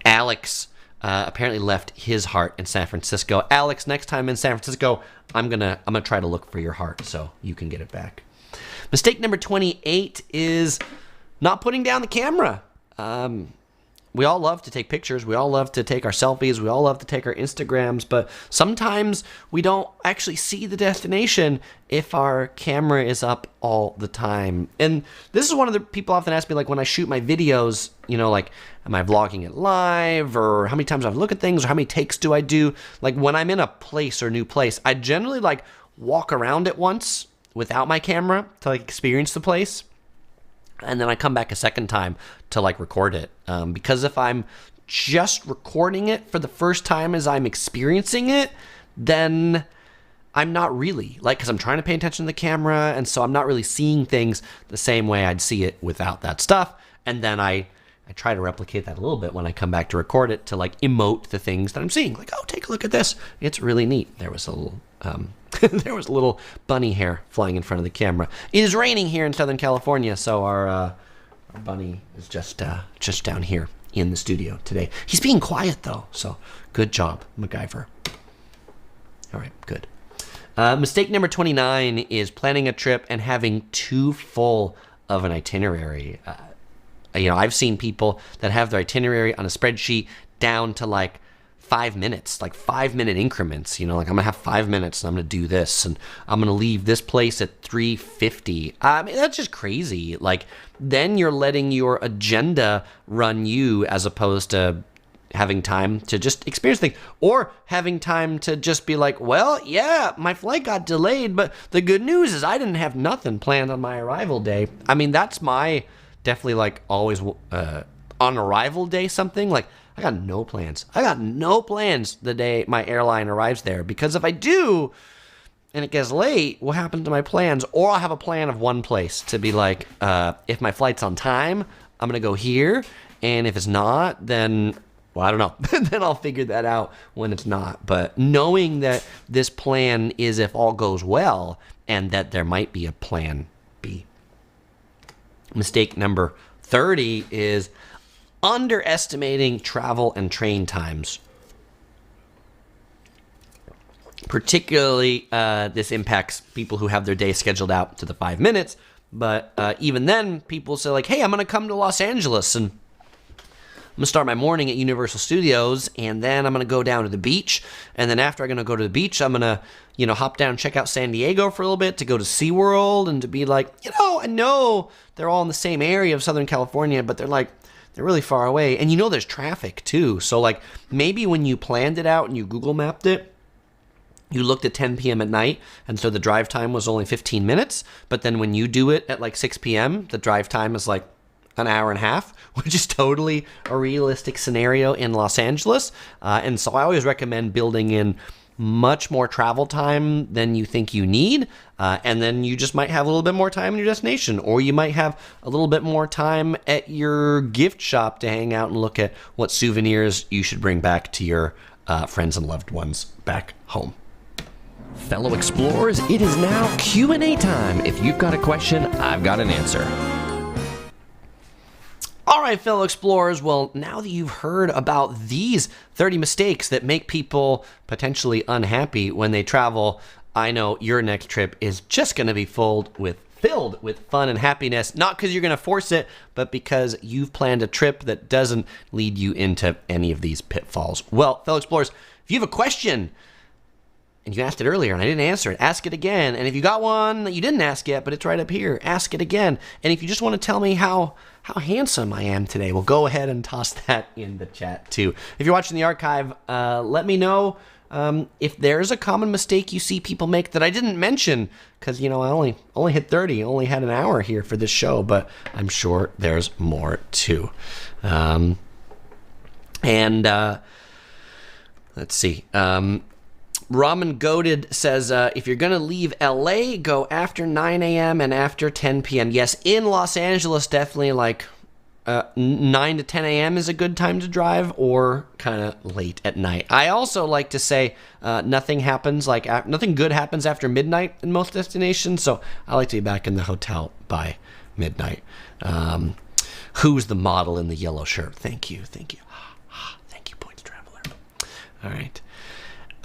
S1: Alex apparently left his heart in San Francisco. Alex, next time in San Francisco, I'm gonna try to look for your heart so you can get it back. Mistake number 28 is not putting down the camera. We all love to take pictures. We all love to take our selfies. We all love to take our Instagrams. But sometimes we don't actually see the destination if our camera is up all the time. And this is one of the people often ask me, like, when I shoot my videos, like, am I vlogging it live, or how many times I look at things, or how many takes do I do? Like, when I'm in a place or new place, I generally, like, walk around it once without my camera to, like, experience the place. And then I come back a second time to, like, record it. Because if I'm just recording it for the first time as I'm experiencing it, then I'm not really, like, because I'm trying to pay attention to the camera, and so I'm not really seeing things the same way I'd see it without that stuff. And then I try to replicate that a little bit when I come back to record it to, like, emote the things that I'm seeing. Like, oh, take a look at this. It's really neat. There was a little... there was a little bunny hair flying in front of the camera. It is raining here in Southern California, so our bunny is just down here in the studio today. He's being quiet, though, so good job, MacGyver. All right, good. Mistake number 29 is planning a trip and having too full of an itinerary. I've seen people that have their itinerary on a spreadsheet down to, like, 5 minutes, like 5-minute increments, like, I'm gonna have 5 minutes and I'm gonna do this, and I'm gonna leave this place at 3:50. I mean, that's just crazy. Like, then you're letting your agenda run you, as opposed to having time to just experience things, or having time to just be like, well, yeah, my flight got delayed, but the good news is I didn't have nothing planned on my arrival day. I mean, that's my definitely, like, always on arrival day something, like, I got no plans. I got no plans the day my airline arrives there, because if I do and it gets late, what happens to my plans? Or I'll have a plan of one place to be like, if my flight's on time, I'm going to go here. And if it's not, then, well, I don't know. Then I'll figure that out when it's not. But knowing that this plan is if all goes well, and that there might be a plan B. Mistake number 30 is underestimating travel and train times. Particularly, this impacts people who have their day scheduled out to the 5 minutes. But even then, people say, like, hey, I'm going to come to Los Angeles, and I'm going to start my morning at Universal Studios, and then I'm going to go down to the beach. And then after I'm going to go to the beach, I'm going to, hop down and check out San Diego for a little bit, to go to SeaWorld, and to be like, I know they're all in the same area of Southern California, but they're really far away. And there's traffic too. So, like, maybe when you planned it out and you Google mapped it, you looked at 10 p.m. at night, and so the drive time was only 15 minutes. But then when you do it at, like, 6 p.m., the drive time is, like, an hour and a half, which is totally a realistic scenario in Los Angeles. And so I always recommend building in much more travel time than you think you need, and then you just might have a little bit more time in your destination, or you might have a little bit more time at your gift shop to hang out and look at what souvenirs you should bring back to your friends and loved ones back home.
S2: Fellow explorers, it is now Q&A time. If you've got a question, I've got an answer.
S1: All right, fellow explorers, well, now that you've heard about these 30 mistakes that make people potentially unhappy when they travel, I know your next trip is just going to be filled with fun and happiness, not because you're going to force it, but because you've planned a trip that doesn't lead you into any of these pitfalls. Well, fellow explorers, if you have a question, and you asked it earlier and I didn't answer it, ask it again. And if you got one that you didn't ask yet, but it's right up here, ask it again. And if you just want to tell me how handsome I am today, well, go ahead and toss that in the chat too. If you're watching the archive, let me know if there's a common mistake you see people make that I didn't mention, because, I only hit 30, only had an hour here for this show, but I'm sure there's more too. Let's see. Ramen Goated says, if you're going to leave LA, go after 9 a.m. and after 10 p.m. Yes, in Los Angeles, definitely 9 to 10 a.m. is a good time to drive, or kind of late at night. I also like to say nothing good happens after midnight in most destinations, so I like to be back in the hotel by midnight. Who's the model in the yellow shirt? Thank you. Thank you, Points Traveler. All right.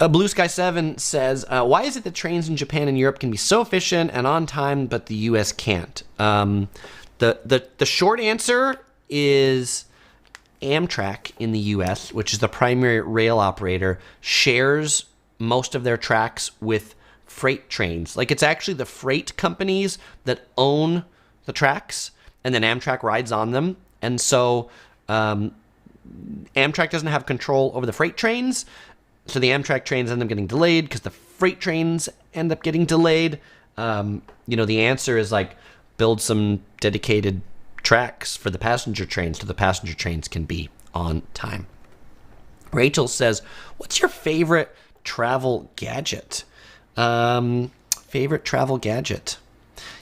S1: Blue Sky 7 says, why is it that trains in Japan and Europe can be so efficient and on time, but the U.S. can't? The short answer is Amtrak in the U.S., which is the primary rail operator, shares most of their tracks with freight trains. Like, it's actually the freight companies that own the tracks, and then Amtrak rides on them. And so Amtrak doesn't have control over the freight trains, so the Amtrak trains end up getting delayed because the freight trains end up getting delayed. The answer is like build some dedicated tracks for the passenger trains so the passenger trains can be on time. Rachel says, what's your favorite travel gadget? Favorite travel gadget?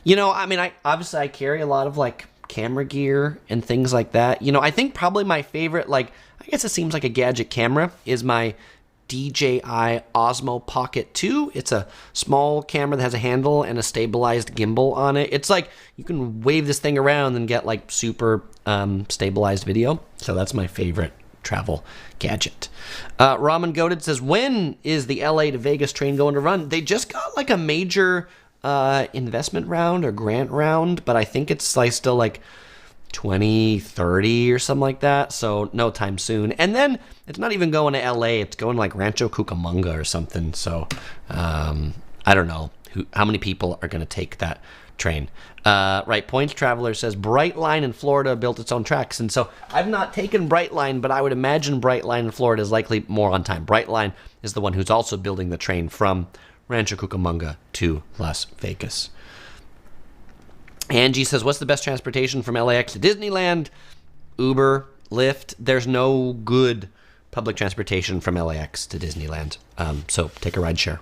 S1: I carry a lot of like camera gear and things like that. I think probably my favorite, I guess it seems like a gadget camera, is my DJI Osmo Pocket 2. It's a small camera that has a handle and a stabilized gimbal on it. It's like you can wave this thing around and get like super stabilized video. So that's my favorite travel gadget. Ramen Goated says, when is the LA to Vegas train going to run? They just got like a major investment round or grant round, but I think it's like still like 2030 or something like that, so no time soon. And then it's not even going to LA, it's going to like Rancho Cucamonga or something. So I don't know how many people are going to take that train. Right Points Traveler says Brightline in Florida built its own tracks, and so I've not taken Brightline, but I would imagine Brightline in Florida is likely more on time. Brightline is the one who's also building the train from Rancho Cucamonga to Las Vegas. Angie says, what's the best transportation from LAX to Disneyland? Uber, Lyft. There's no good public transportation from LAX to Disneyland. So take a ride share.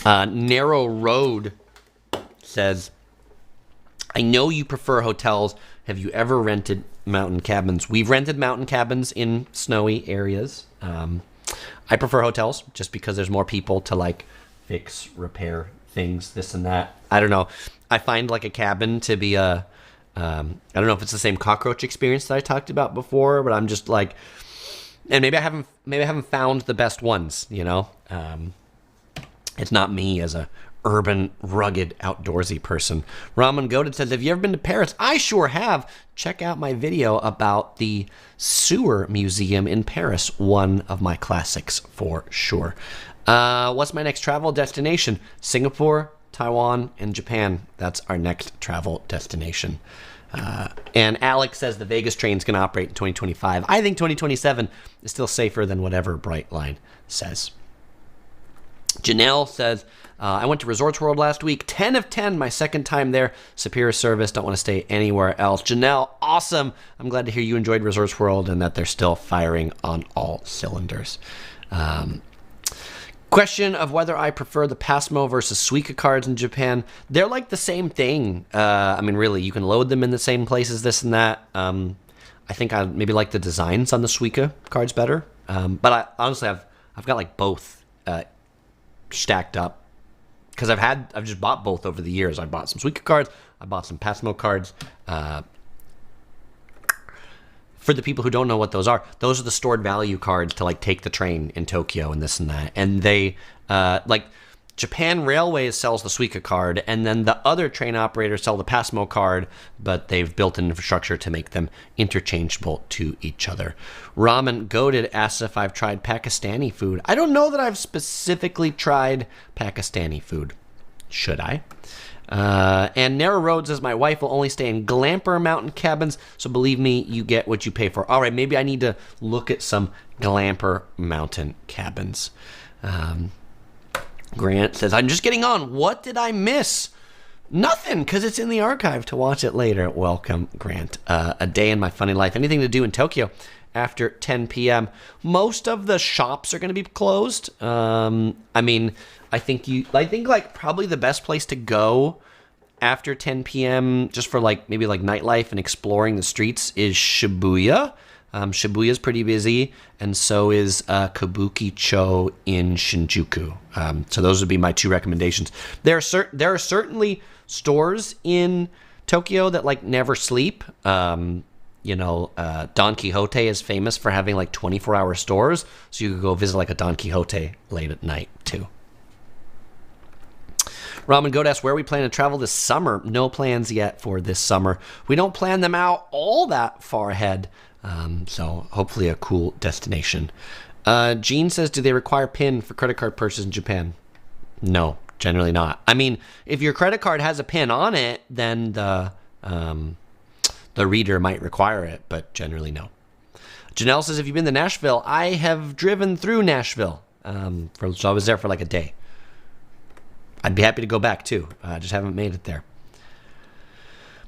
S1: Narrow Road says, I know you prefer hotels. Have you ever rented mountain cabins? We've rented mountain cabins in snowy areas. I prefer hotels just because there's more people to like fix, repair things, this and that. I don't know. I find like a cabin to be I don't know if it's the same cockroach experience that I talked about before, but I'm just like, and maybe I haven't found the best ones, It's not me as a urban, rugged, outdoorsy person. Ramen Goated says, have you ever been to Paris? I sure have. Check out my video about the sewer museum in Paris. One of my classics for sure. What's my next travel destination? Singapore, Taiwan, and Japan. That's our next travel destination. And Alex says the Vegas train's going to operate in 2025. I think 2027 is still safer than whatever Brightline says. Janelle says, I went to Resorts World last week. 10 of 10, my second time there. Superior service. Don't want to stay anywhere else. Janelle, awesome. I'm glad to hear you enjoyed Resorts World and that they're still firing on all cylinders. Question of whether I prefer the Passmo versus Suica cards in Japan. They're like the same thing. Really, you can load them in the same places, this and that. I think I maybe like the designs on the Suica cards better. But I honestly, I've got like both stacked up because I've just bought both over the years. I bought some Suica cards. I bought some Passmo cards. For the people who don't know what those are the stored value cards to like take the train in Tokyo and this and that. And they like Japan Railways sells the Suica card, and then the other train operators sell the Passmo card, but they've built an infrastructure to make them interchangeable to each other. Ramen Goated asks if I've tried Pakistani food. I don't know that I've specifically tried Pakistani food. Should I? And Narrow Road says, my wife will only stay in glamper mountain cabins, so believe me, you get what you pay for. All right, maybe I need to look at some glamper mountain cabins. Grant says, I'm just getting on. What did I miss? Nothing, because it's in the archive to watch it later. Welcome, Grant. A day in my funny life. Anything to do in Tokyo after 10 p.m.? Most of the shops are going to be closed. I think like probably the best place to go after 10 p.m. just for like maybe like nightlife and exploring the streets is Shibuya. Shibuya is pretty busy, and so is Kabuki-cho in Shinjuku. So those would be my two recommendations. There are certainly stores in Tokyo that like never sleep. Don Quixote is famous for having like 24-hour stores, so you could go visit like a Don Quixote late at night too. Ramen Goat asks, where are we planning to travel this summer? No plans yet for this summer. We don't plan them out all that far ahead, so hopefully a cool destination. Gene says, do they require PIN for credit card purchases in Japan? No, generally not. I mean, if your credit card has a PIN on it, then the reader might require it, but generally no. Janelle says, have you been to Nashville? I have driven through Nashville. So I was there for like a day. I'd be happy to go back too. I just haven't made it there.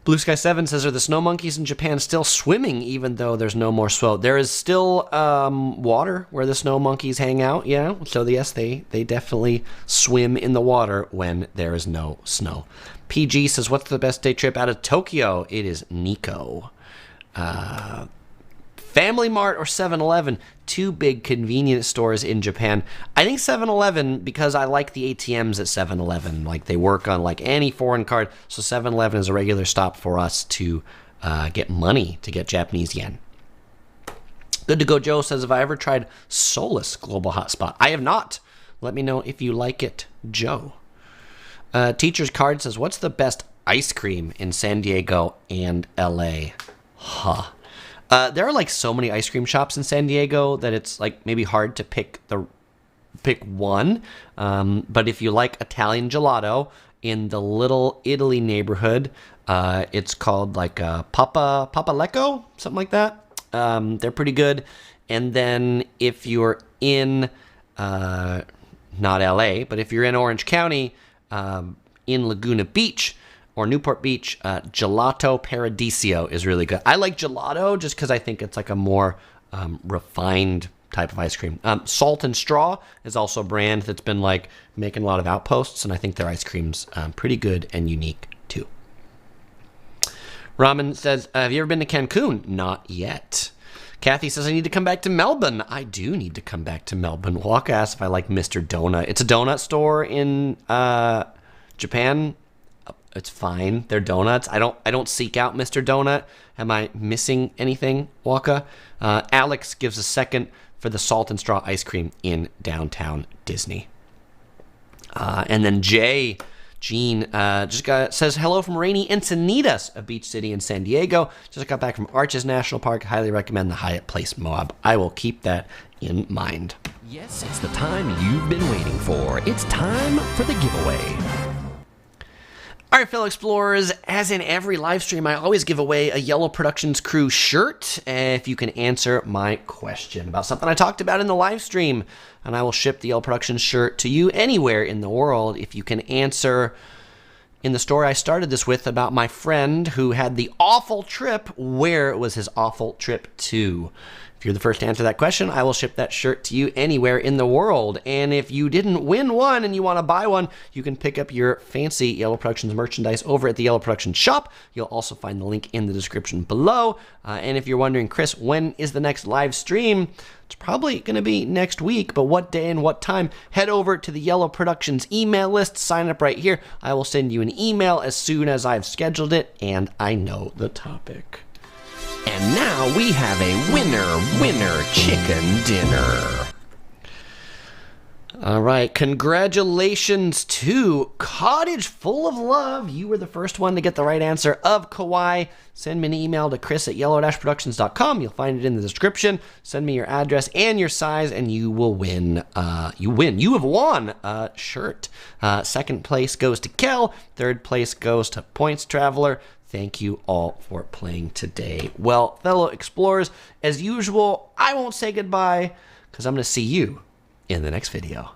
S1: Blue Sky 7 says, are the snow monkeys in Japan still swimming even though there's no more snow? There is still water where the snow monkeys hang out, yeah. So yes, they definitely swim in the water when there is no snow. PG says, what's the best day trip out of Tokyo? It is Nikko. Family Mart or 7-Eleven, two big convenience stores in Japan. I think 7-Eleven, because I like the ATMs at 7-Eleven. Like, they work on like any foreign card, so 7-Eleven is a regular stop for us to get money, to get Japanese yen. Good to Go Joe says, have I ever tried Solus Global Hotspot? I have not. Let me know if you like it, Joe. Teacher's Card says, what's the best ice cream in San Diego and LA? There are like so many ice cream shops in San Diego that it's like maybe hard to pick one. But if you like Italian gelato in the Little Italy neighborhood, it's called like Papa Lecco, something like that. They're pretty good. And then if you're in not LA, but if you're in Orange County, in Laguna Beach or Newport Beach, Gelato Paradiso is really good. I like gelato just because I think it's like a more refined type of ice cream. Salt and Straw is also a brand that's been like making a lot of outposts, and I think their ice cream's pretty good and unique too. Ramen says, have you ever been to Cancun? Not yet. Kathy says, I need to come back to Melbourne. I do need to come back to Melbourne. Waka asks if I like Mr. Donut. It's a donut store in Japan. It's fine. They're donuts. I don't seek out Mr. Donut. Am I missing anything, Waka? Alex gives a second for the Salt and Straw ice cream in downtown Disney. And then Gene says, hello from rainy Encinitas, a beach city in San Diego. Just got back from Arches National Park. Highly recommend the Hyatt Place Moab. I will keep that in mind.
S2: Yes, it's the time you've been waiting for. It's time for the giveaway.
S1: All right, fellow explorers, as in every live stream, I always give away a Yellow Productions crew shirt if you can answer my question about something I talked about in the live stream. And I will ship the Yellow Productions shirt to you anywhere in the world if you can answer in the story I started this with about my friend who had the awful trip. Where was his awful trip to? If you're the first to answer that question, I will ship that shirt to you anywhere in the world. And if you didn't win one and you want to buy one, you can pick up your fancy Yellow Productions merchandise over at the Yellow Productions shop. You'll also find the link in the description below. And if you're wondering, Chris, when is the next live stream? It's probably going to be next week, but what day and what time? Head over to the Yellow Productions email list. Sign up right here. I will send you an email as soon as I've scheduled it and I know the topic.
S2: And now we have a winner chicken dinner.
S1: All right, congratulations to Cottage Full of Love. You were the first one to get the right answer of Kauai. Send me an email to chris@yellow-productions.com. You'll find it in the description. Send me your address and your size, and you will win. You have won a shirt. Second place goes to Kel. Third place goes to Points Traveler. Thank you all for playing today. Well, fellow explorers, as usual, I won't say goodbye because I'm going to see you in the next video.